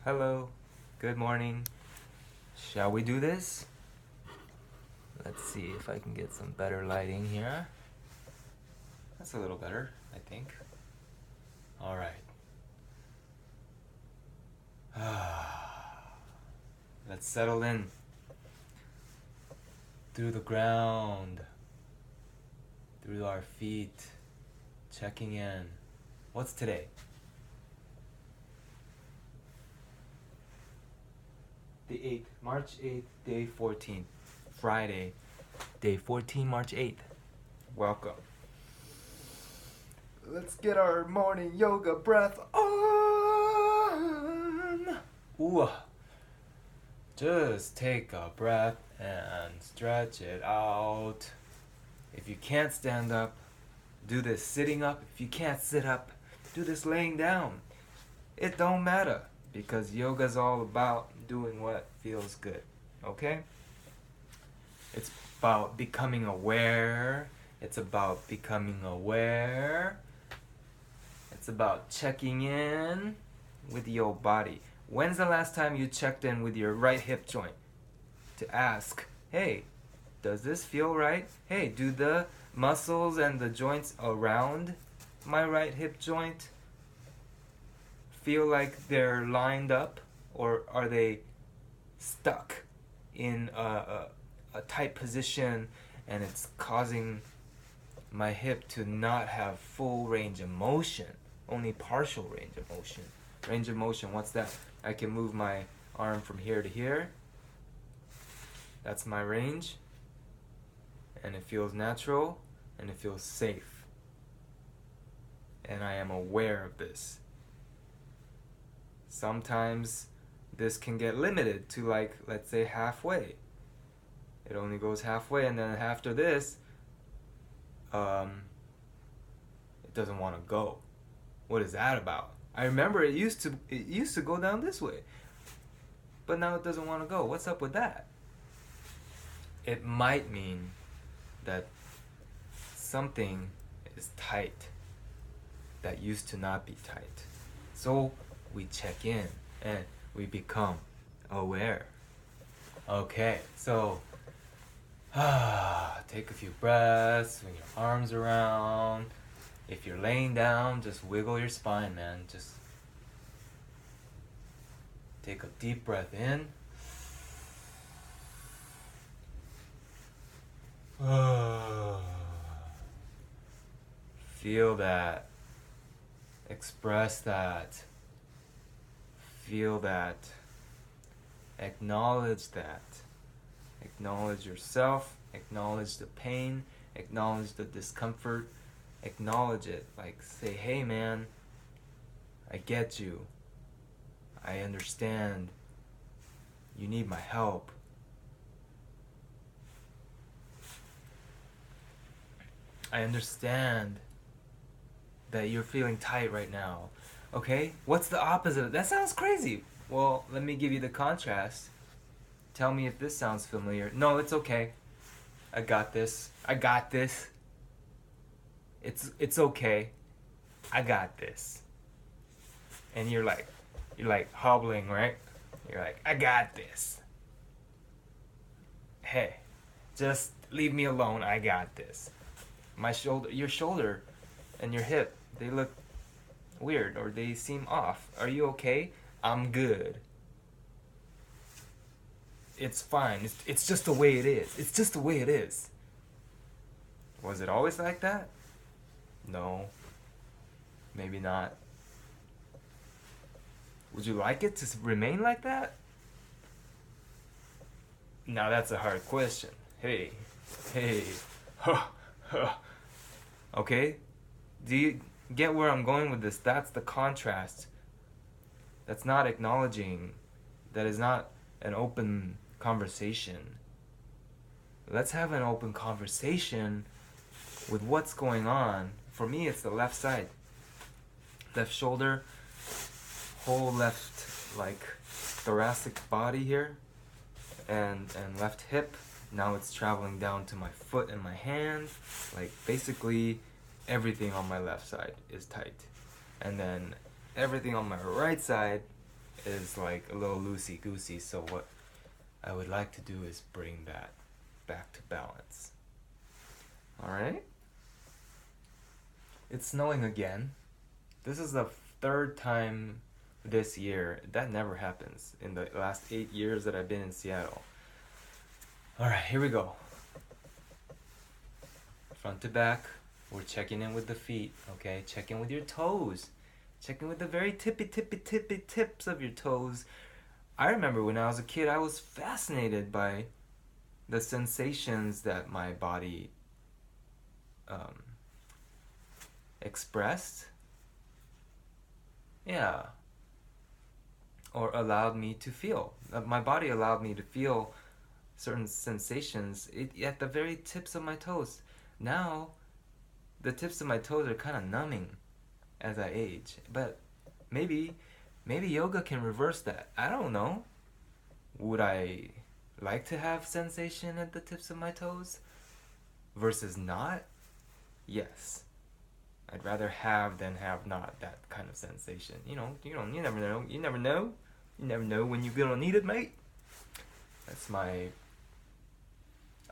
Hello, good morning. Shall we do this? Let's see if I can get some better lighting here. That's a little better, I think. All right. Let's settle in through the ground, through our feet, checking in. What's today? The 8th, March 8th, day 14, Friday, day 14, March 8th. Welcome. Let's get our morning yoga breath on. Ooh. Just take a breath and stretch it out. If you can't stand up, do this sitting up. If you can't sit up, do this laying down. It don't matter because yoga's all about doing what feels good, okay? It's about becoming aware. It's about becoming aware. It's about checking in with your body. When's the last time you checked in with your right hip joint to ask, hey, does this feel right? Hey, do the muscles and the joints around my right hip joint feel like they're lined up, or are they stuck in a tight position and it's causing my hip to not have full range of motion, only partial range of motion? Range of motion, what's that? I can move my arm from here to here. That's my range. And it feels natural and it feels safe. And I am aware of this. Sometimes this can get limited to, like, let's say halfway. It only goes halfway, and then after this, it doesn't want to go. What is that about? I remember it used to go down this way, but now it doesn't want to go. What's up with that? It might mean that something is tight that used to not be tight. So we check in and we become aware. Okay, so take a few breaths, swing your arms around. If you're laying down, just wiggle your spine, man. Just take a deep breath in. Feel that. Express that. Feel that. Acknowledge that. Acknowledge yourself. Acknowledge the pain. Acknowledge the discomfort. Acknowledge it. Like, say, hey man, I get you. I understand. You need my help. I understand that you're feeling tight right now. Okay? What's the opposite? That sounds crazy. Well, let me give you the contrast. Tell me if this sounds familiar. No, it's okay. I got this. I got this. It's okay. I got this. And you're like hobbling, right? You're like, I got this. Hey, just leave me alone. I got this. My shoulder, your shoulder and your hip, they look weird or they seem off. Are you okay? I'm good. It's fine. It's just the way it is. It's just the way it is. Was it always like that? No. Maybe not. Would you like it to remain like that? Now that's a hard question. Hey. Okay? Do you get where I'm going with this? That's the contrast. That's not acknowledging. That is not an open conversation. Let's have an open conversation with what's going on. For me, it's the left side. Left shoulder, whole left, like, thoracic body here, and left hip. Now it's traveling down to my foot and my hand. Like, basically everything on my left side is tight. And then everything on my right side is like a little loosey-goosey, so what I would like to do is bring that back to balance. Alright? It's snowing again. This is the third time this year. That never happens in the last 8 years that I've been in Seattle. Alright, here we go. Front to back. We're checking in with the feet, okay? Check in with your toes. Check in with the very tippy tips of your toes. I remember when I was a kid, I was fascinated by the sensations that my body expressed. Yeah. Or allowed me to feel. My body allowed me to feel certain sensations at the very tips of my toes. Now, the tips of my toes are kind of numbing as I age. But maybe yoga can reverse that. I don't know. Would I like to have sensation at the tips of my toes versus not? Yes. I'd rather have than have not that kind of sensation. You never know. You never know. You never know when you're gonna need it, mate. That's my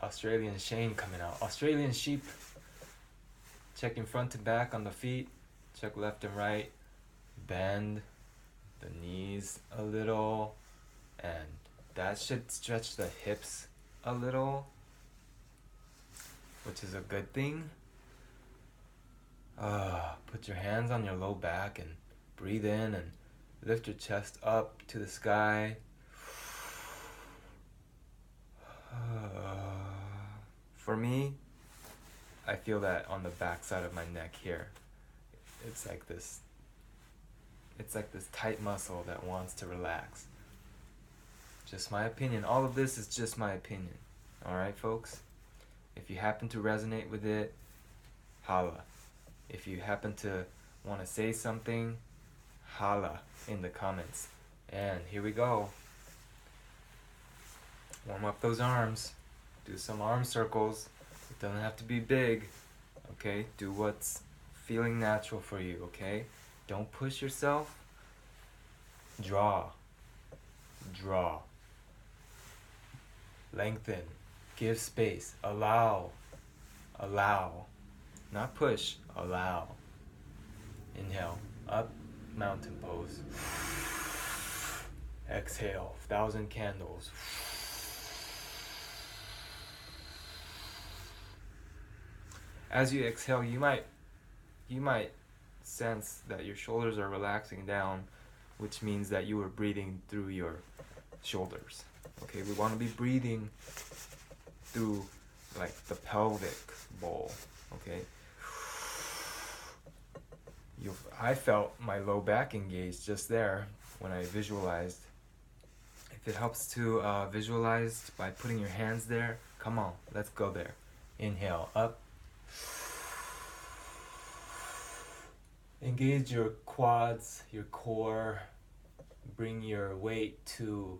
Australian Shane coming out. Australian sheep. Checking front to back on the feet. Check left and right. Bend the knees a little. And that should stretch the hips a little, which is a good thing. Put your hands on your low back and breathe in and lift your chest up to the sky. For me, I feel that on the back side of my neck here. It's like this tight muscle that wants to relax. Just my opinion. All of this is just my opinion. Alright, folks? If you happen to resonate with it, holla. If you happen to want to say something, holla in the comments. And here we go. Warm up those arms. Do some arm circles. It doesn't have to be big. Okay? Do what's feeling natural for you, okay? Don't push yourself. Draw. Draw. Lengthen. Give space. Allow. Allow. Not push. Allow. Inhale. Up. Mountain pose. Exhale. 1,000 candles. As you exhale, you might sense that your shoulders are relaxing down, which means that you are breathing through your shoulders. Okay, we want to be breathing through like the pelvic bowl. Okay. I felt my low back engaged just there when I visualized. If it helps to visualize by putting your hands there, come on, let's go there. Inhale, up. Engage your quads, your core. Bring your weight to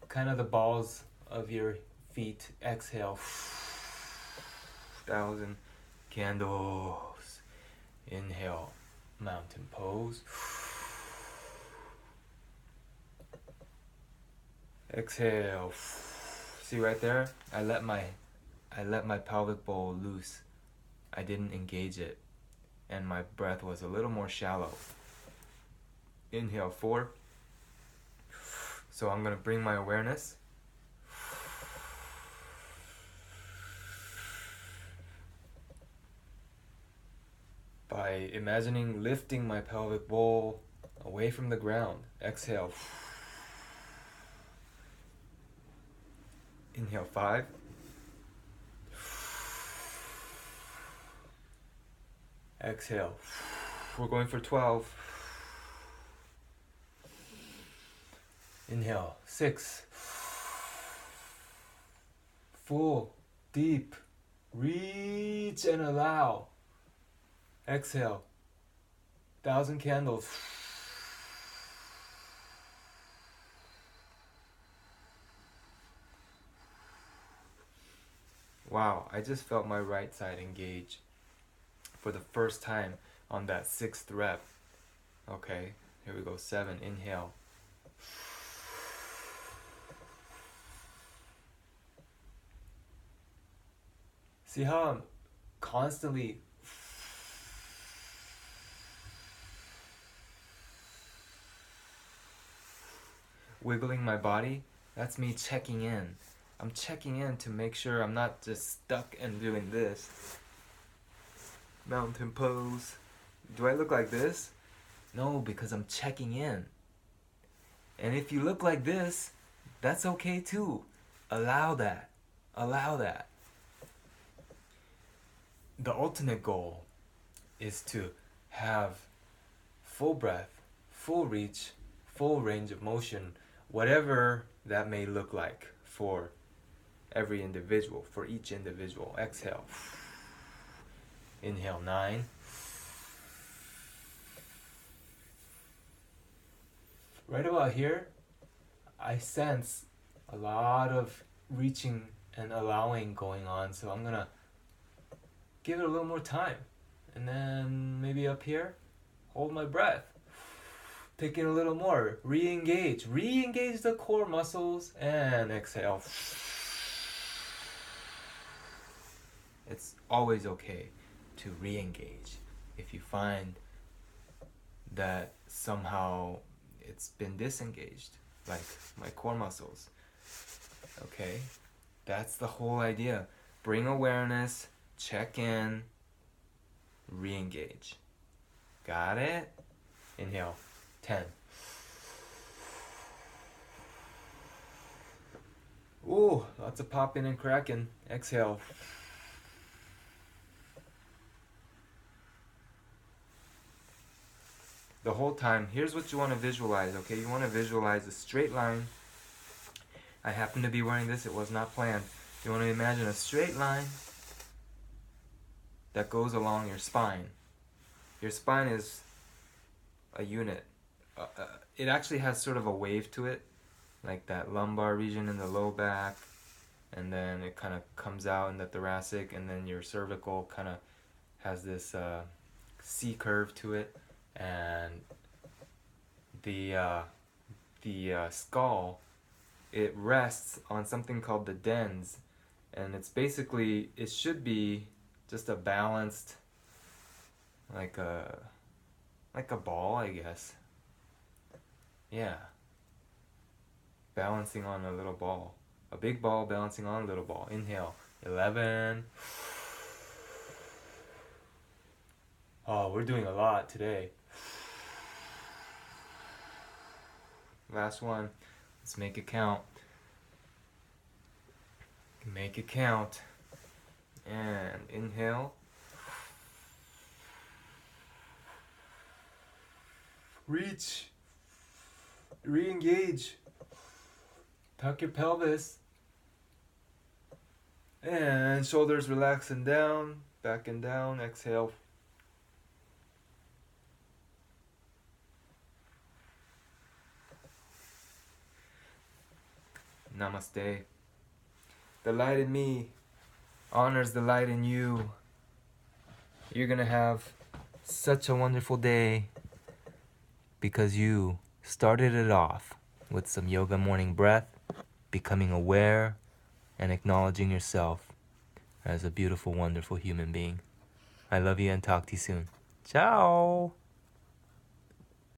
kind of the balls of your feet. Exhale. 1,000 candles. Inhale, mountain pose. Exhale. See right there? I let my pelvic bowl loose. I didn't engage it. And my breath was a little more shallow. Inhale, 4. So I'm going to bring my awareness by imagining lifting my pelvic bowl away from the ground. Exhale. Inhale, 5. Exhale. We're going for 12. Inhale, 6. Full, deep. Reach and allow. Exhale. 1,000 candles. Wow, I just felt my right side engage for the first time on that 6th rep. Okay, here we go. 7, inhale. See how I'm constantly wiggling my body? That's me checking in. I'm checking in to make sure I'm not just stuck and doing this. Mountain pose. Do I look like this? No, because I'm checking in. And if you look like this, that's okay too. Allow that. Allow that. The ultimate goal is to have full breath, full reach, full range of motion, whatever that may look like for every individual, for each individual. Exhale. Inhale, 9. Right about here, I sense a lot of reaching and allowing going on, so I'm gonna give it a little more time. And then maybe up here, hold my breath. Take in a little more. Re-engage. Re-engage the core muscles and exhale. It's always okay to re-engage. If you find that somehow it's been disengaged, like my core muscles. Okay? That's the whole idea. Bring awareness, check in, re-engage. Got it? Inhale. 10. Ooh, lots of popping and cracking. Exhale. The whole time, here's what you want to visualize, okay? You want to visualize a straight line. I happen to be wearing this, it was not planned. You want to imagine a straight line that goes along your spine. Your spine is a unit. It actually has sort of a wave to it, like that lumbar region in the low back, and then it kind of comes out in the thoracic, and then your cervical kind of has this C curve to it, and the skull, it rests on something called the dens, and it's basically, it should be just a balanced, like a ball, I guess. Yeah. Balancing on a little ball. A big ball balancing on a little ball. Inhale. 11. Oh, we're doing a lot today. Last one. Let's make it count. Make it count. And inhale. Reach. Re-engage. Tuck your pelvis. And shoulders relax and down. Back and down. Exhale. Namaste. The light in me honors the light in you. You're gonna have such a wonderful day because you started it off with some yoga morning breath, becoming aware and acknowledging yourself as a beautiful, wonderful human being. I love you and talk to you soon. Ciao!